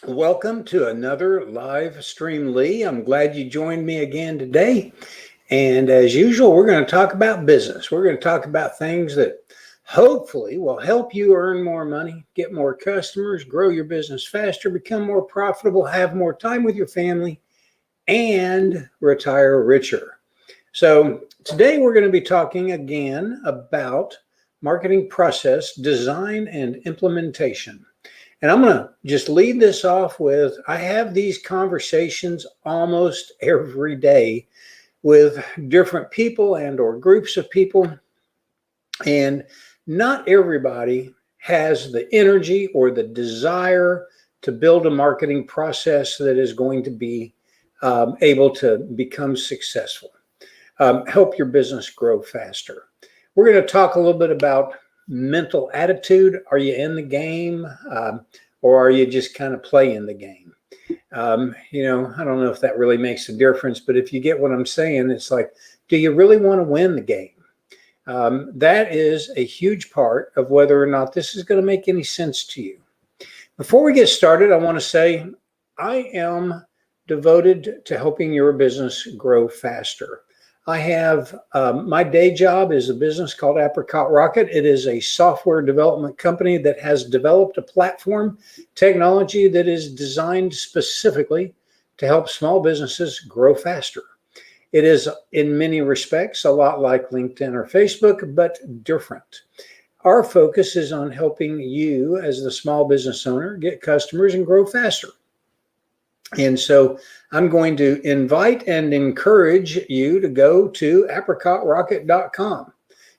Welcome to another live stream, Lee. I'm glad you joined me again today. And as usual, we're going to talk about business. We're going to talk about things that hopefully will help you earn more money, get more customers, grow your business faster, become more profitable, have more time with your family, and retire richer. So today we're going to be talking again about marketing process design and implementation. And I'm going to just lead this off with, I have these conversations almost every day with different people and or groups of people. And not everybody has the energy or the desire to build a marketing process that is going to be able to become successful, help your business grow faster. We're going to talk a little bit about mental attitude. Are you in the game, or are you just kind of playing the game? I don't know if that really makes a difference, but if you get what I'm saying, it's like, do you really want to win the game? That is a huge part of whether or not this is going to make any sense to you. Before we get started, I want to say I am devoted to helping your business grow faster. I have my day job is a business called Apricot Rocket. It is a software development company that has developed a platform technology that is designed specifically to help small businesses grow faster. It is in many respects a lot like LinkedIn or Facebook, but different. Our focus is on helping you as the small business owner get customers and grow faster. And so I'm going to invite and encourage you to go to apricotrocket.com.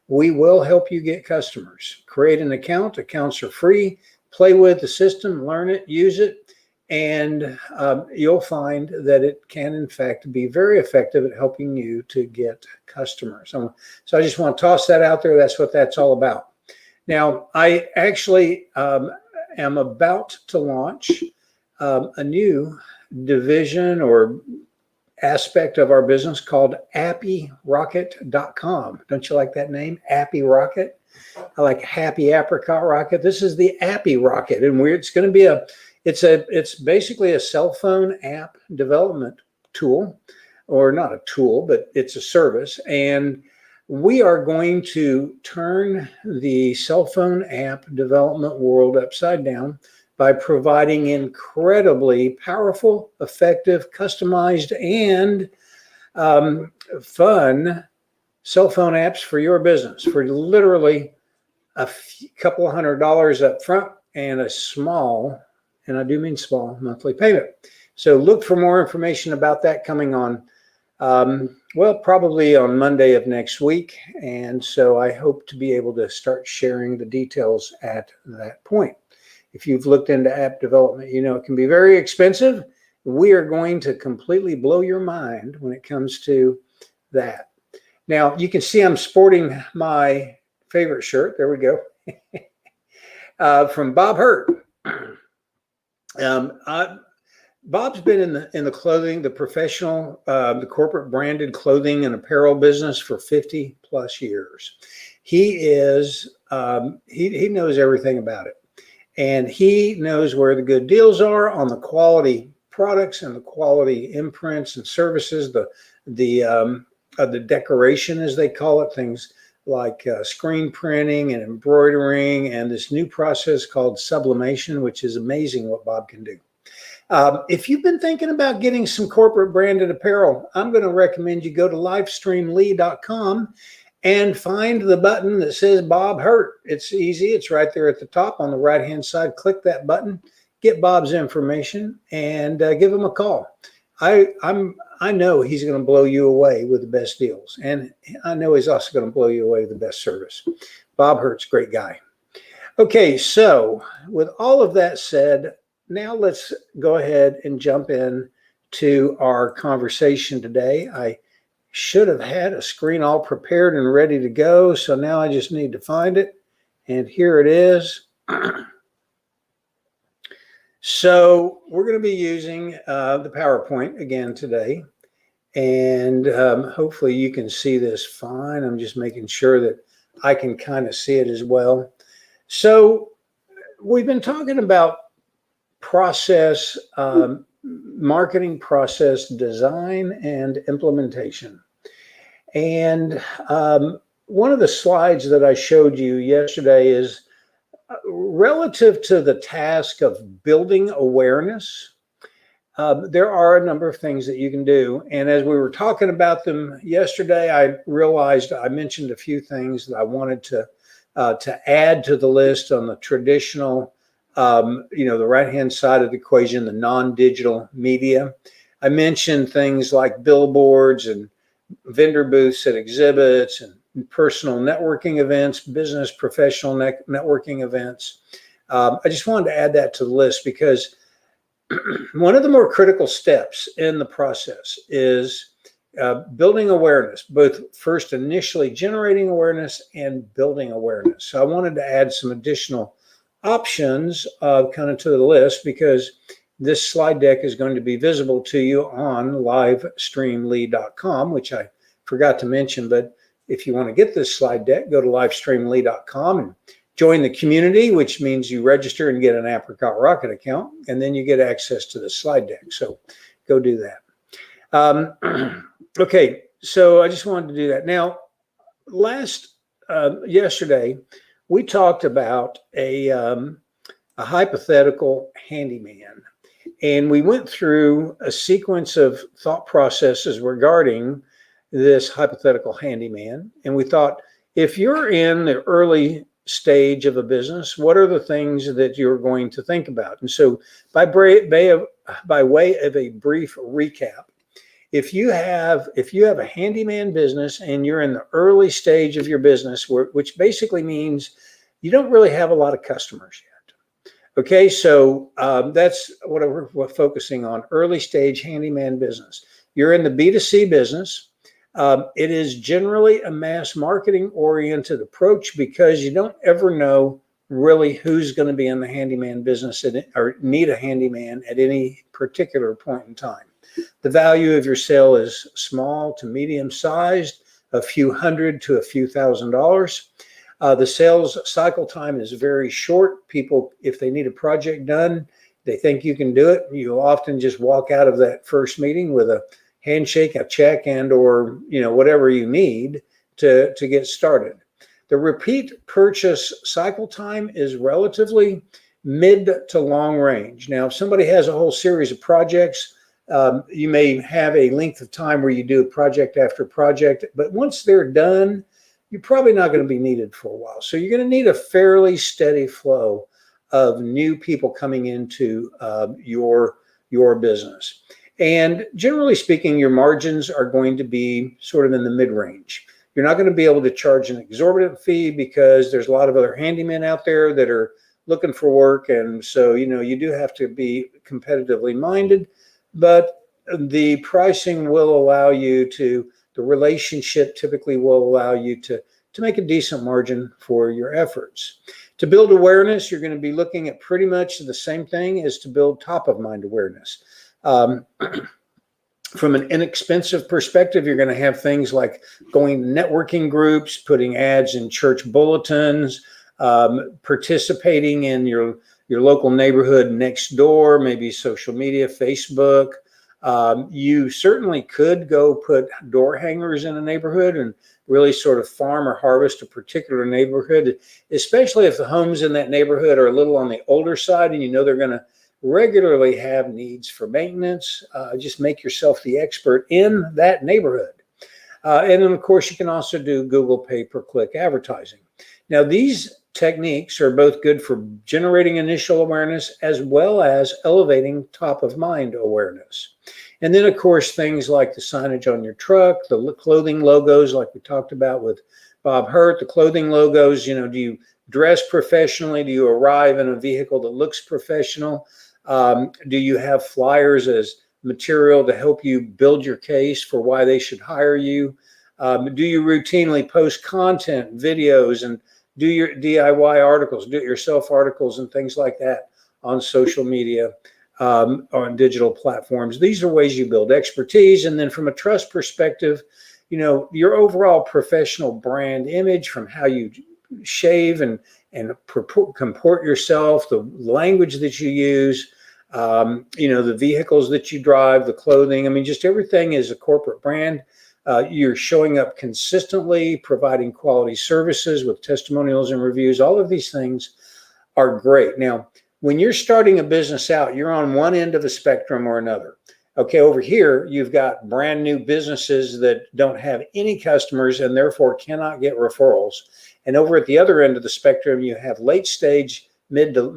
We will help you get customers. Create an account. Accounts are free. Play with the system, learn it, use it, and you'll find that it can, in fact, be very effective at helping you to get customers. So I just want to toss that out there. That's what that's all about. Now, I actually am about to launch a new division or aspect of our business called appyrocket.com. Don't you like that name? Appy Rocket. I like Happy Apricot Rocket. This is the Appy Rocket, and it's going to be it's basically a cell phone app development tool, or not a tool, but it's a service. And we are going to turn the cell phone app development world upside down by providing incredibly powerful, effective, customized, and fun cell phone apps for your business for literally a couple of $100 up front and a small, and I do mean small, monthly payment. So look for more information about that coming on, probably on Monday of next week. And so I hope to be able to start sharing the details at that point. If you've looked into app development, you know it can be very expensive. We are going to completely blow your mind when it comes to that. Now, you can see I'm sporting my favorite shirt. There we go. From Bob Hurt. Bob's been in the clothing, the professional, the corporate branded clothing and apparel business for 50 plus years. He is, he knows everything about it. And he knows where the good deals are on the quality products and the quality imprints and services, the decoration, as they call it, things like screen printing and embroidering, and this new process called sublimation, which is amazing what Bob can do. If you've been thinking about getting some corporate branded apparel, I'm going to recommend you go to livestreamlee.com and find the button that says Bob Hurt. It's easy. It's right there at the top on the right-hand side. Click that button, get Bob's information, and give him a call. I know he's going to blow you away with the best deals, and I know he's also going to blow you away with the best service. Bob Hurt's a great guy. Okay, so with all of that said, now let's go ahead and jump in to our conversation today. I should have had a screen all prepared and ready to go. So now I just need to find it. And here it is. So we're going to be using the PowerPoint again today. And hopefully you can see this fine. I'm just making sure that I can kind of see it as well. So we've been talking about process, marketing process design and implementation. And one of the slides that I showed you yesterday is relative to the task of building awareness. There are a number of things that you can do. And as we were talking about them yesterday, I realized I mentioned a few things that I wanted to add to the list on the traditional, the right-hand side of the equation, the non-digital media. I mentioned things like billboards and vendor booths at exhibits and personal networking events, business professional networking events. I just wanted to add that to the list because one of the more critical steps in the process is building awareness, both first initially generating awareness and building awareness. So I wanted to add some additional options kind of to the list because this slide deck is going to be visible to you on livestreamly.com, which I forgot to mention. But if you want to get this slide deck, go to livestreamly.com and join the community, which means you register and get an Apricot Rocket account, and then you get access to the slide deck. So go do that. Okay, so I just wanted to do that. Now, yesterday, we talked about a hypothetical handyman, and we went through a sequence of thought processes regarding this hypothetical handyman. And we thought, if you're in the early stage of a business, what are the things that you're going to think about? And so by way of a brief recap, if you have a handyman business and you're in the early stage of your business, which basically means you don't really have a lot of customers yet. Okay, so that's what we're focusing on, early stage handyman business. You're in the B2C business. It is generally a mass marketing oriented approach because you don't ever know really who's going to be in the handyman business or need a handyman at any particular point in time. The value of your sale is small to medium sized, a few hundred to a few $1,000s. The sales cycle time is very short. People, if they need a project done, they think you can do it. You'll often just walk out of that first meeting with a handshake, a check, and or whatever you need to get started. The repeat purchase cycle time is relatively mid to long range. Now, if somebody has a whole series of projects, you may have a length of time where you do project after project, but once they're done, you're probably not going to be needed for a while. So you're going to need a fairly steady flow of new people coming into your business. And generally speaking, your margins are going to be sort of in the mid-range. You're not going to be able to charge an exorbitant fee because there's a lot of other handymen out there that are looking for work. And so, you do have to be competitively minded, but the pricing will allow you the relationship typically will allow you to make a decent margin for your efforts. To build awareness, you're going to be looking at pretty much the same thing as to build top of mind awareness. From an inexpensive perspective, you're going to have things like going to networking groups, putting ads in church bulletins, participating in your local neighborhood next door, maybe social media, Facebook. You certainly could go put door hangers in a neighborhood and really sort of farm or harvest a particular neighborhood, especially if the homes in that neighborhood are a little on the older side and they're going to regularly have needs for maintenance. Just make yourself the expert in that neighborhood. And then, of course, you can also do Google pay-per-click advertising. Now, these techniques are both good for generating initial awareness as well as elevating top-of-mind awareness. And then, of course, things like the signage on your truck, the clothing logos like we talked about with Bob Hurt, the clothing logos, do you dress professionally? Do you arrive in a vehicle that looks professional? Do you have flyers as material to help you build your case for why they should hire you? Do you routinely post content, videos, and do your DIY articles, do-it-yourself articles and things like that on social media, on digital platforms? These are ways you build expertise. And then from a trust perspective, your overall professional brand image, from how you shave and comport yourself, the language that you use, the vehicles that you drive, the clothing. I mean, just everything is a corporate brand. You're showing up consistently, providing quality services with testimonials and reviews. All of these things are great. Now, when you're starting a business out, you're on one end of the spectrum or another. Okay, over here, you've got brand new businesses that don't have any customers and therefore cannot get referrals. And over at the other end of the spectrum, you have late stage, mid to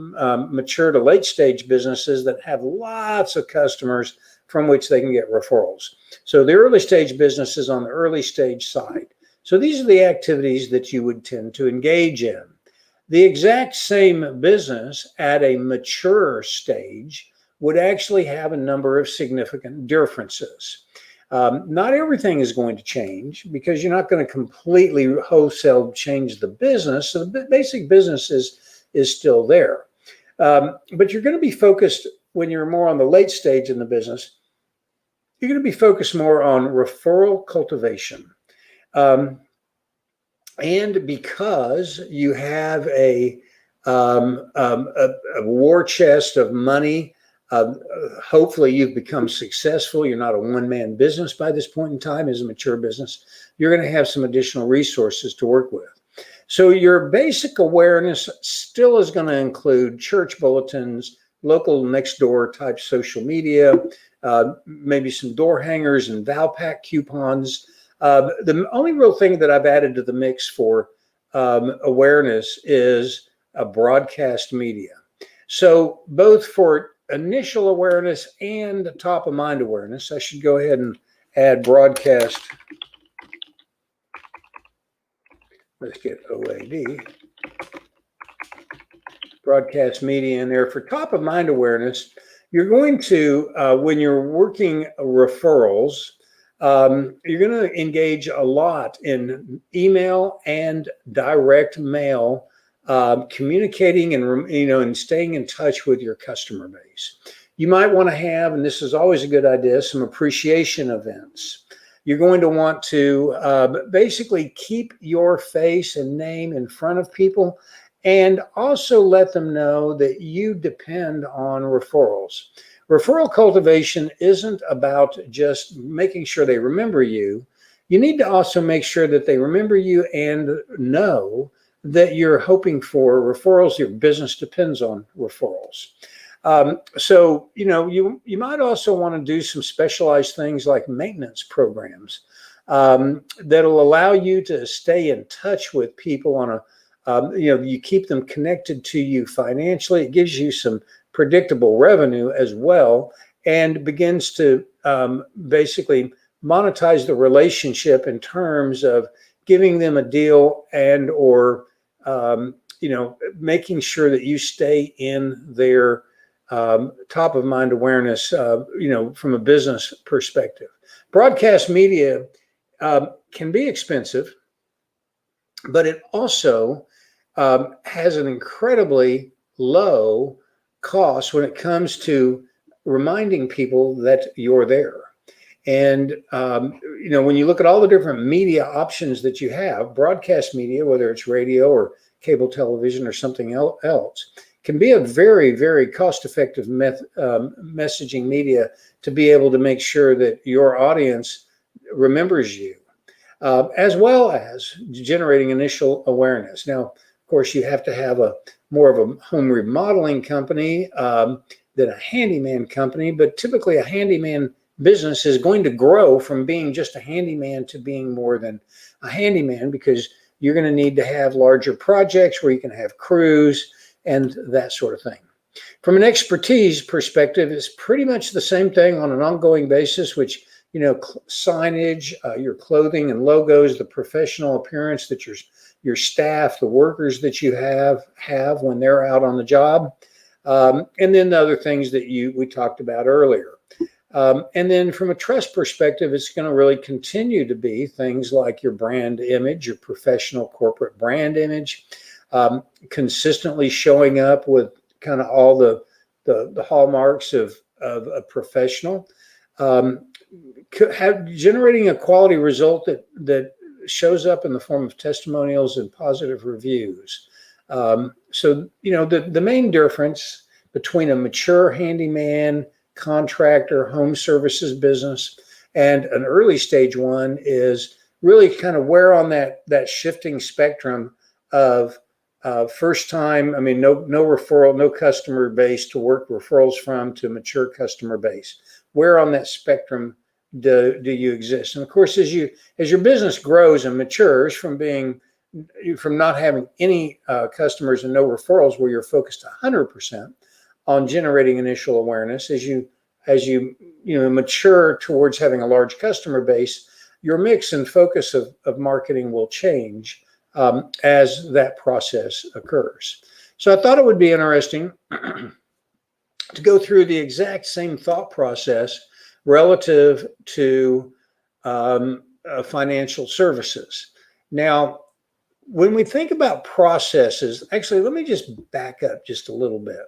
mature to late stage businesses that have lots of customers from which they can get referrals. So the early stage business is on the early stage side. So these are the activities that you would tend to engage in. The exact same business at a mature stage would actually have a number of significant differences. Not everything is going to change because you're not going to completely wholesale change the business. So the basic business is still there. But you're going to be focused when you're more on the late stage in the business. You're going to be focused more on referral cultivation. And because you have a war chest of money, hopefully you've become successful. You're not a one-man business by this point in time as a mature business. You're going to have some additional resources to work with. So your basic awareness still is going to include church bulletins, local next door type social media, maybe some door hangers and Valpak coupons. The only real thing that I've added to the mix for awareness is a broadcast media. So both for initial awareness and top of mind awareness, I should go ahead and add broadcast. Let's get OAD. Broadcast media in there. For top of mind awareness, you're going to, when you're working referrals, you're going to engage a lot in email and direct mail, communicating and staying in touch with your customer base. You might want to have, and this is always a good idea, some appreciation events. You're going to want to basically keep your face and name in front of people and also let them know that you depend on referrals. Referral cultivation isn't about just making sure they remember you. You need to also make sure that they remember you and know that you're hoping for referrals. Your business depends on referrals. So, you might also want to do some specialized things like maintenance programs that'll allow you to stay in touch with people on you keep them connected to you financially. It gives you some predictable revenue as well and begins to basically monetize the relationship in terms of giving them a deal and or making sure that you stay in their top of mind awareness, from a business perspective. Broadcast media can be expensive, but it also has an incredibly low cost when it comes to reminding people that you're there. And, when you look at all the different media options that you have, broadcast media, whether it's radio or cable television or something else, can be a very, very cost-effective messaging media to be able to make sure that your audience remembers you, as well as generating initial awareness. Now, of course, you have to have more of a home remodeling company than a handyman company, but typically a handyman business is going to grow from being just a handyman to being more than a handyman because you're going to need to have larger projects where you can have crews and that sort of thing. From an expertise perspective, it's pretty much the same thing on an ongoing basis, which, signage, your clothing and logos, the professional appearance that your staff, the workers that you have when they're out on the job, and then the other things that we talked about earlier. And then from a trust perspective, it's going to really continue to be things like your brand image, your professional corporate brand image, consistently showing up with kind of all the hallmarks of a professional, generating a quality result that shows up in the form of testimonials and positive reviews. So, the main difference between a mature handyman, contractor, home services business, and an early stage one is really kind of where on that shifting spectrum of first time, I mean, no referral, no customer base to work referrals from to mature customer base. Where on that spectrum do you exist? And of course, as your business grows and matures from not having any customers and no referrals, where you're focused 100% on generating initial awareness, as you mature towards having a large customer base, your mix and focus of marketing will change as that process occurs. So I thought it would be interesting to go through the exact same thought process relative to financial services. Now, when we think about processes, actually, let me just back up just a little bit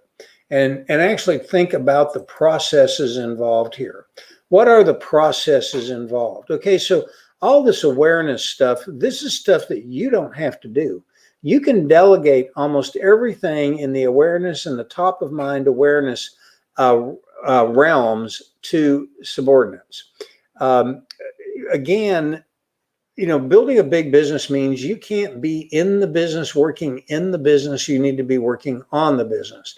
and actually think about the processes involved here. What are the processes involved? Okay, so all this awareness stuff, this is stuff that you don't have to do. You can delegate almost everything in the awareness and the top of mind awareness realms to subordinates. Again, building a big business means you can't be in the business, working in the business. You need to be working on the business.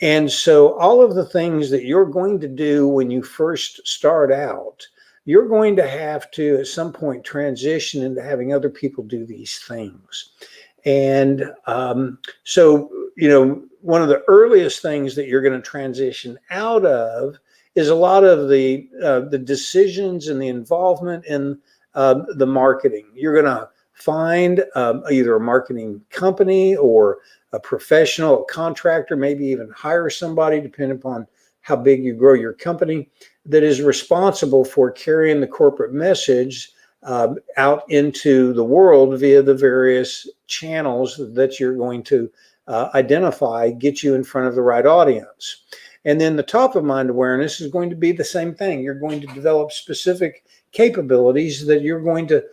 And so all of the things that you're going to do when you first start out, you're going to have to at some point transition into having other people do these things. And so, one of the earliest things that you're going to transition out of is a lot of the decisions and the involvement in the marketing. You're going to find either a marketing company or a professional, a contractor, maybe even hire somebody, depending upon how big you grow your company, that is responsible for carrying the corporate message out into the world via the various channels that you're going to identify, get you in front of the right audience. And then the top of mind awareness is going to be the same thing. You're going to develop specific capabilities that you're going to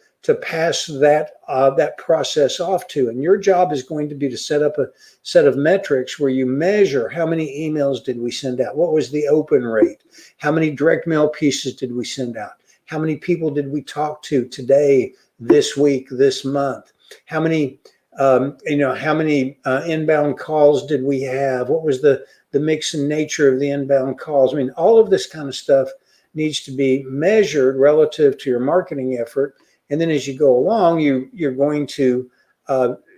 pass that process off to. And your job is going to be to set up a set of metrics where you measure how many emails did we send out? What was the open rate? How many direct mail pieces did we send out? How many people did we talk to today, this week, this month? How many inbound calls did we have? What was the mix and nature of the inbound calls? I mean, all of this kind of stuff needs to be measured relative to your marketing effort. And then as you go along, you're going to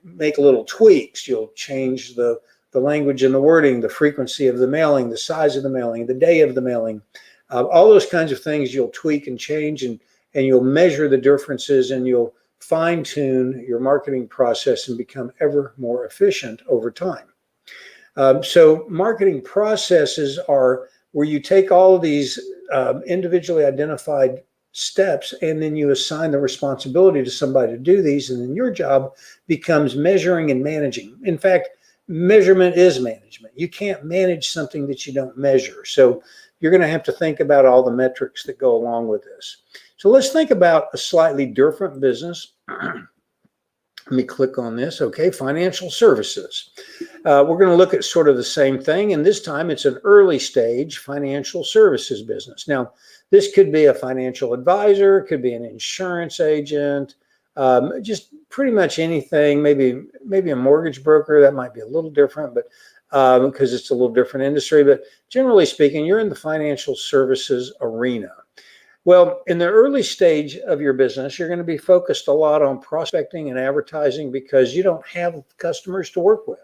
make little tweaks. You'll change the language and the wording, the frequency of the mailing, the size of the mailing, the day of the mailing. All those kinds of things you'll tweak and change, and you'll measure the differences, and you'll fine tune your marketing process and become ever more efficient over time. So marketing processes are where you take all of these individually identified steps, and then you assign the responsibility to somebody to do these, and then your job becomes measuring and managing. In fact, measurement is management. You can't manage something that you don't measure. So you're going to have to think about all the metrics that go along with this. So let's think about a slightly different business. Let me click on this. Okay, financial services. We're going to look at sort of the same thing, and this time it's an early stage financial services business. Now, this could be a financial advisor, it could be an insurance agent, just pretty much anything. Maybe a mortgage broker. That might be a little different, but because it's a little different industry. But generally speaking, you're in the financial services arena. Well, in the early stage of your business, you're going to be focused a lot on prospecting and advertising because you don't have customers to work with.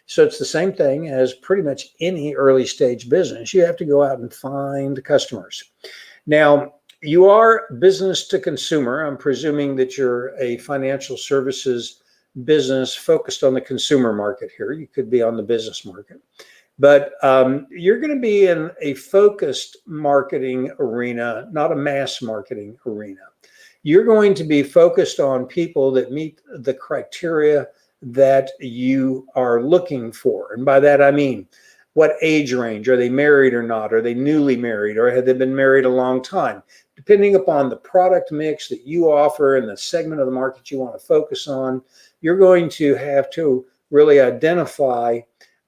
So it's the same thing as pretty much any early stage business. You have to go out and find customers. Now, you are business to consumer. I'm presuming that you're a financial services business focused on the consumer market here. You could be on the business market. But you're going to be in a focused marketing arena, not a mass marketing arena. You're going to be focused on people that meet the criteria that you are looking for. And by that, I mean, what age range? Are they married or not? Are they newly married, or have they been married a long time? Depending upon the product mix that you offer and the segment of the market you want to focus on, you're going to have to really identify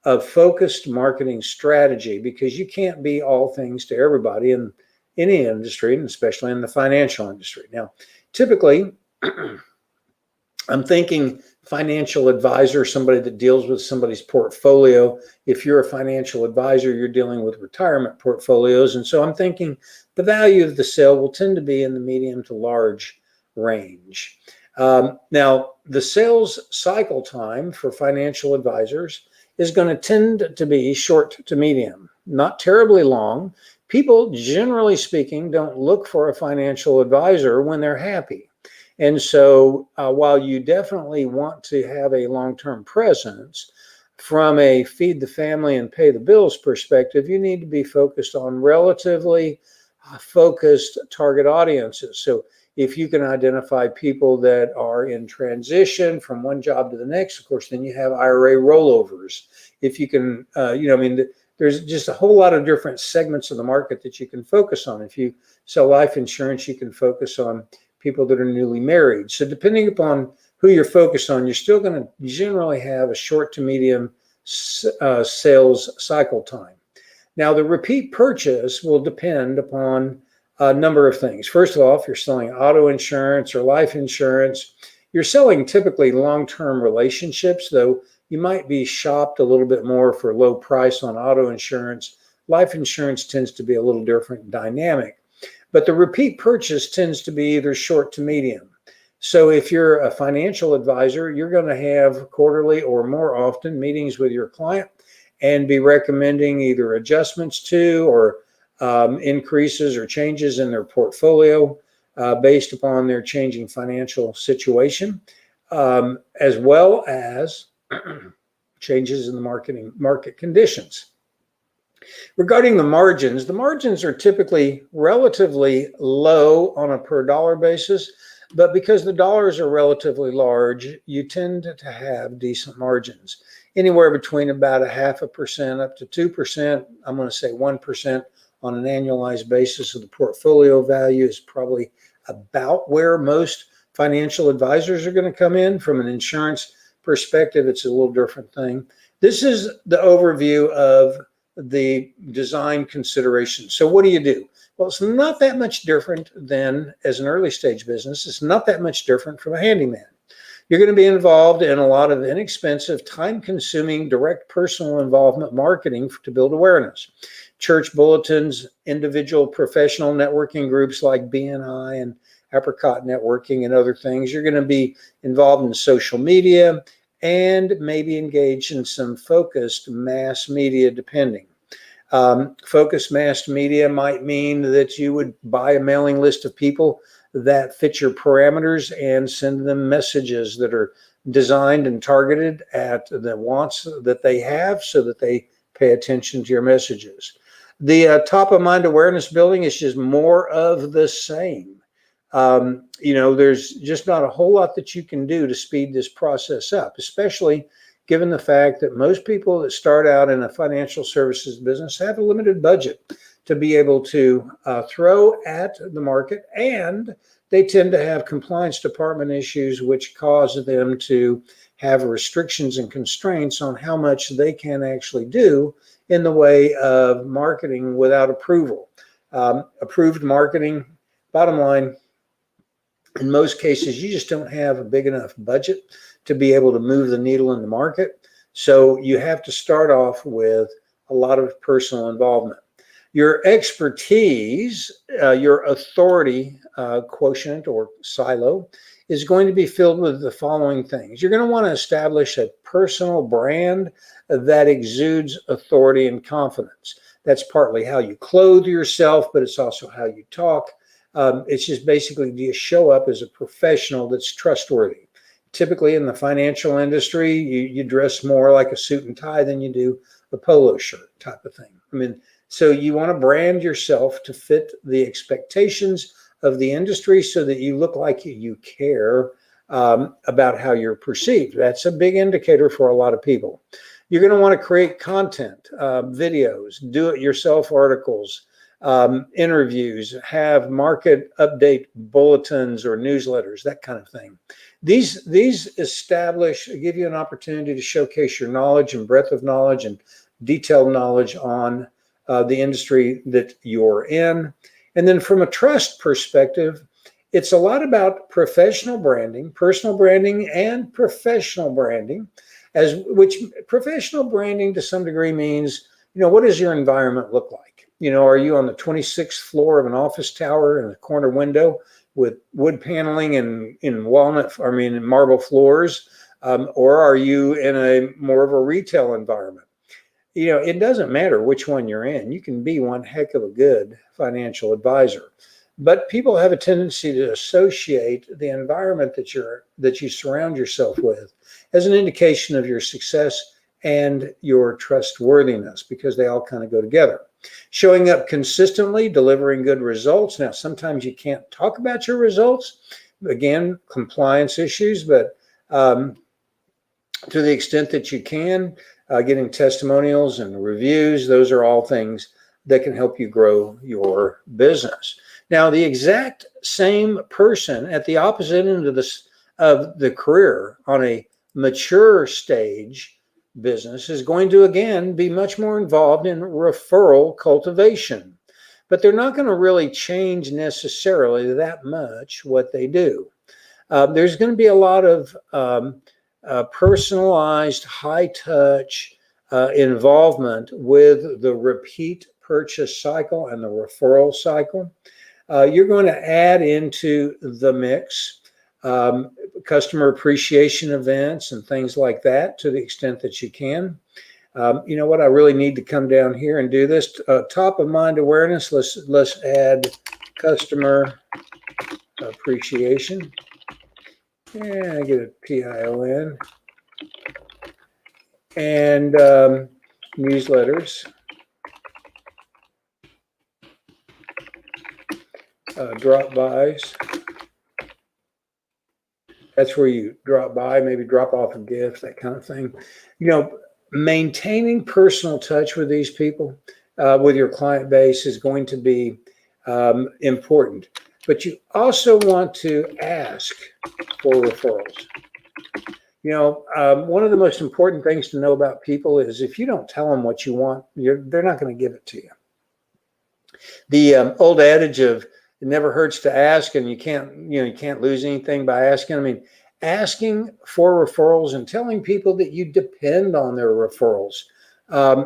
of focused marketing strategy, because you can't be all things to everybody in any industry, and especially in the financial industry. Now, typically, I'm thinking financial advisor, somebody that deals with somebody's portfolio. If you're a financial advisor, you're dealing with retirement portfolios. And so I'm thinking the value of the sale will tend to be in the medium to large range. Now, the sales cycle time for financial advisors is going to tend to be short to medium, not terribly long. People, generally speaking, don't look for a financial advisor when they're happy. And so while you definitely want to have a long-term presence, from a feed the family and pay the bills perspective, you need to be focused on relatively focused target audiences. So if you can identify people that are in transition from one job to the next, of course, then you have IRA rollovers. If you can, there's just a whole lot of different segments of the market that you can focus on. If you sell life insurance, you can focus on people that are newly married. So depending upon who you're focused on, you're still going to generally have a short to medium sales cycle time. Now, the repeat purchase will depend upon a number of things. First of all, if you're selling auto insurance or life insurance, you're selling typically long-term relationships, though you might be shopped a little bit more for low price on auto insurance. Life insurance tends to be a little different dynamic. But the repeat purchase tends to be either short to medium. So if you're a financial advisor, you're going to have quarterly or more often meetings with your client and be recommending either adjustments to or increases or changes in their portfolio based upon their changing financial situation, as well as changes in the market conditions. Regarding the margins are typically relatively low on a per dollar basis, but because the dollars are relatively large, you tend to have decent margins. Anywhere between about 0.5% up to 2%, I'm going to say 1% on an annualized basis of the portfolio value is probably about where most financial advisors are going to come in. From an insurance perspective, it's a little different thing. This is the overview of the design considerations. So what do? Well, it's not that much different than as an early stage business. It's not that much different from a handyman. You're going to be involved in a lot of inexpensive, time-consuming, direct personal involvement marketing to build awareness. Church bulletins, individual professional networking groups like BNI and Apricot networking and other things. You're going to be involved in social media and maybe engage in some focused mass media, depending. Focused mass media might mean that you would buy a mailing list of people that fit your parameters and send them messages that are designed and targeted at the wants that they have so that they pay attention to your messages. The top of mind awareness building is just more of the same. There's just not a whole lot that you can do to speed this process up, especially given the fact that most people that start out in a financial services business have a limited budget to be able to throw at the market, and they tend to have compliance department issues which cause them to have restrictions and constraints on how much they can actually do in the way of marketing without approval. Approved marketing, bottom line, in most cases, you just don't have a big enough budget to be able to move the needle in the market. So you have to start off with a lot of personal involvement. Your expertise, your authority quotient or silo is going to be filled with the following things. You're going to want to establish a personal brand that exudes authority and confidence. That's partly how you clothe yourself, but it's also how you talk. It's just basically, do you show up as a professional that's trustworthy? Typically in the financial industry, you dress more like a suit and tie than you do a polo shirt type of thing. So you want to brand yourself to fit the expectations of the industry so that you look like you care about how you're perceived. That's a big indicator for a lot of people. You're going to want to create content, videos, do-it-yourself articles, interviews, have market update bulletins or newsletters, that kind of thing. These give you an opportunity to showcase your knowledge and breadth of knowledge and detailed knowledge on the industry that you're in. And then from a trust perspective, it's a lot about professional branding, personal branding, and professional branding, which professional branding to some degree means, what does your environment look like? Are you on the 26th floor of an office tower in a corner window with wood paneling and in marble floors? Or are you in a more of a retail environment? It doesn't matter which one you're in. You can be one heck of a good financial advisor. But people have a tendency to associate the environment that you surround yourself with as an indication of your success and your trustworthiness, because they all kind of go together. Showing up consistently, delivering good results. Now, sometimes you can't talk about your results. Again, compliance issues, but to the extent that you can, getting testimonials and reviews, those are all things that can help you grow your business. Now, the exact same person at the opposite end of the career on a mature stage business is going to, again, be much more involved in referral cultivation. But they're not going to really change necessarily that much what they do. There's going to be a lot of personalized, high-touch involvement with the repeat purchase cycle and the referral cycle. You're going to add into the mix customer appreciation events and things like that to the extent that you can. You know what? I really need to come down here and do this. Top of mind awareness. Let's add customer appreciation. Yeah, I get a PION. And newsletters. Drop-bys. That's where you drop by, maybe drop off a gift, that kind of thing. Maintaining personal touch with these people, with your client base, is going to be important. But you also want to ask for referrals. One of the most important things to know about people is if you don't tell them what you want, they're not going to give it to you. The old adage of it never hurts to ask, and you can't lose anything by asking. I mean, asking for referrals and telling people that you depend on their referrals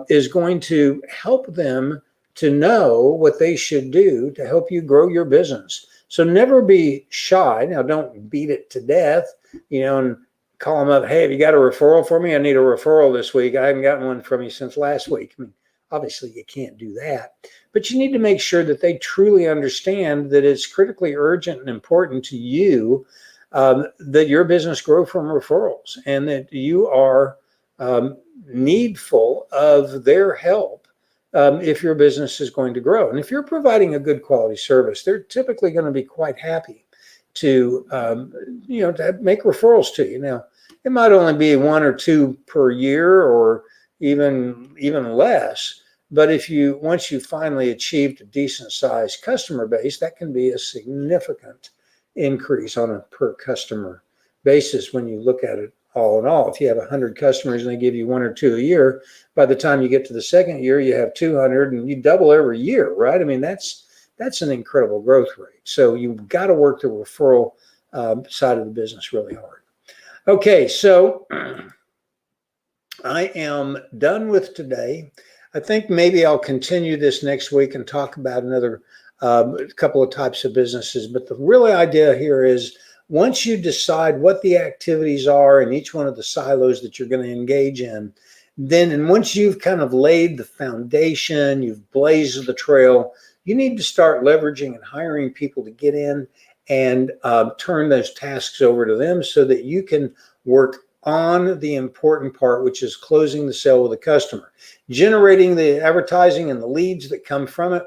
is going to help them to know what they should do to help you grow your business. So never be shy. Now, don't beat it to death, and call them up. Hey, have you got a referral for me? I need a referral this week. I haven't gotten one from you since last week. I mean, obviously you can't do that, but you need to make sure that they truly understand that it's critically urgent and important to you that your business grow from referrals, and that you are needful of their help if your business is going to grow. And if you're providing a good quality service, they're typically going to be quite happy to to make referrals to you. Now, it might only be 1 or 2 per year, or even less. But once you finally achieved a decent sized customer base, that can be a significant increase on a per customer basis when you look at it all in all. If you have 100 customers and they give you 1 or 2 a year, by the time you get to the second year, you have 200, and you double every year, right? I mean, that's an incredible growth rate. So you've got to work the referral side of the business really hard. Okay, so I am done with today. I think maybe I'll continue this next week and talk about another couple of types of businesses. But the real idea here is, once you decide what the activities are in each one of the silos that you're going to engage in, and once you've kind of laid the foundation, you've blazed the trail, you need to start leveraging and hiring people to get in and turn those tasks over to them so that you can work on the important part, which is closing the sale with the customer. Generating the advertising and the leads that come from it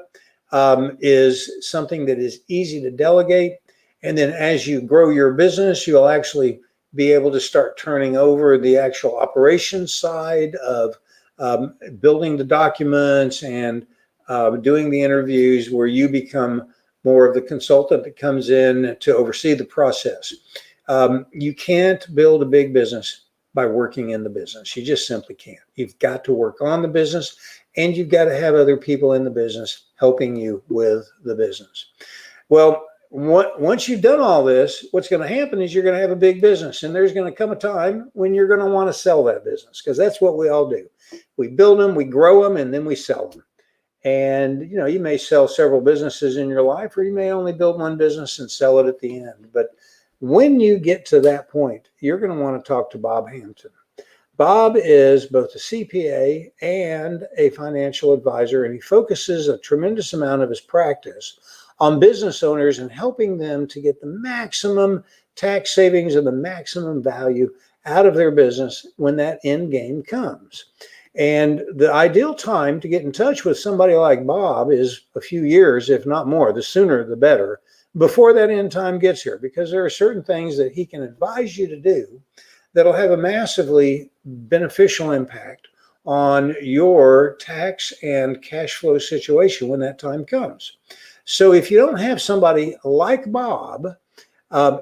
is something that is easy to delegate. And then as you grow your business, you'll actually be able to start turning over the actual operations side of building the documents and doing the interviews, where you become more of the consultant that comes in to oversee the process. You can't build a big business by working in the business. You just simply can't. You've got to work on the business, and you've got to have other people in the business helping you with the business. Well, once you've done all this, what's going to happen is you're going to have a big business, and there's going to come a time when you're going to want to sell that business, because that's what we all do. We build them, we grow them, and then we sell them. And, you know, you may sell several businesses in your life, or you may only build one business and sell it at the end. But when you get to that point, you're going to want to talk to Bob Hampton. Bob is both a CPA and a financial advisor, and he focuses a tremendous amount of his practice on business owners and helping them to get the maximum tax savings and the maximum value out of their business when that end game comes. And the ideal time to get in touch with somebody like Bob is a few years, if not more. The sooner the better, before that end time gets here, because there are certain things that he can advise you to do that'll have a massively beneficial impact on your tax and cash flow situation when that time comes. So if you don't have somebody like Bob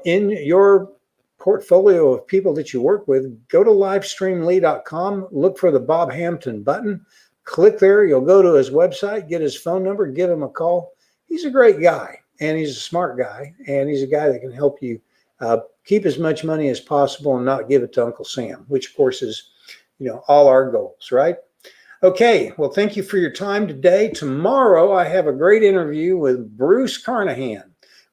in your portfolio of people that you work with, go to livestreamly.com, look for the Bob Hampton button, click there. You'll go to his website, get his phone number, give him a call. He's a great guy, and he's a smart guy, and he's a guy that can help you keep as much money as possible and not give it to Uncle Sam, which of course is, you know, all our goals, right? Okay, well, thank you for your time today. Tomorrow I have a great interview with Bruce Carnahan.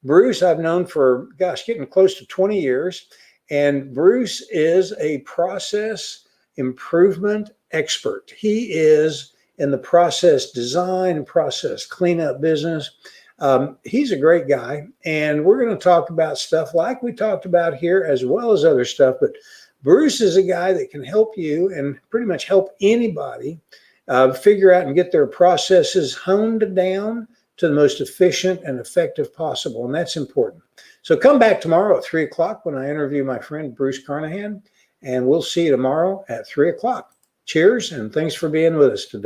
Bruce I've known for, getting close to 20 years. And Bruce is a process improvement expert. He is in the process design, process cleanup business. He's a great guy. And we're going to talk about stuff like we talked about here, as well as other stuff. But Bruce is a guy that can help you and pretty much help anybody figure out and get their processes honed down to the most efficient and effective possible. And that's important. So come back tomorrow at 3 o'clock when I interview my friend Bruce Carnahan, and we'll see you tomorrow at 3 o'clock. Cheers, and thanks for being with us today.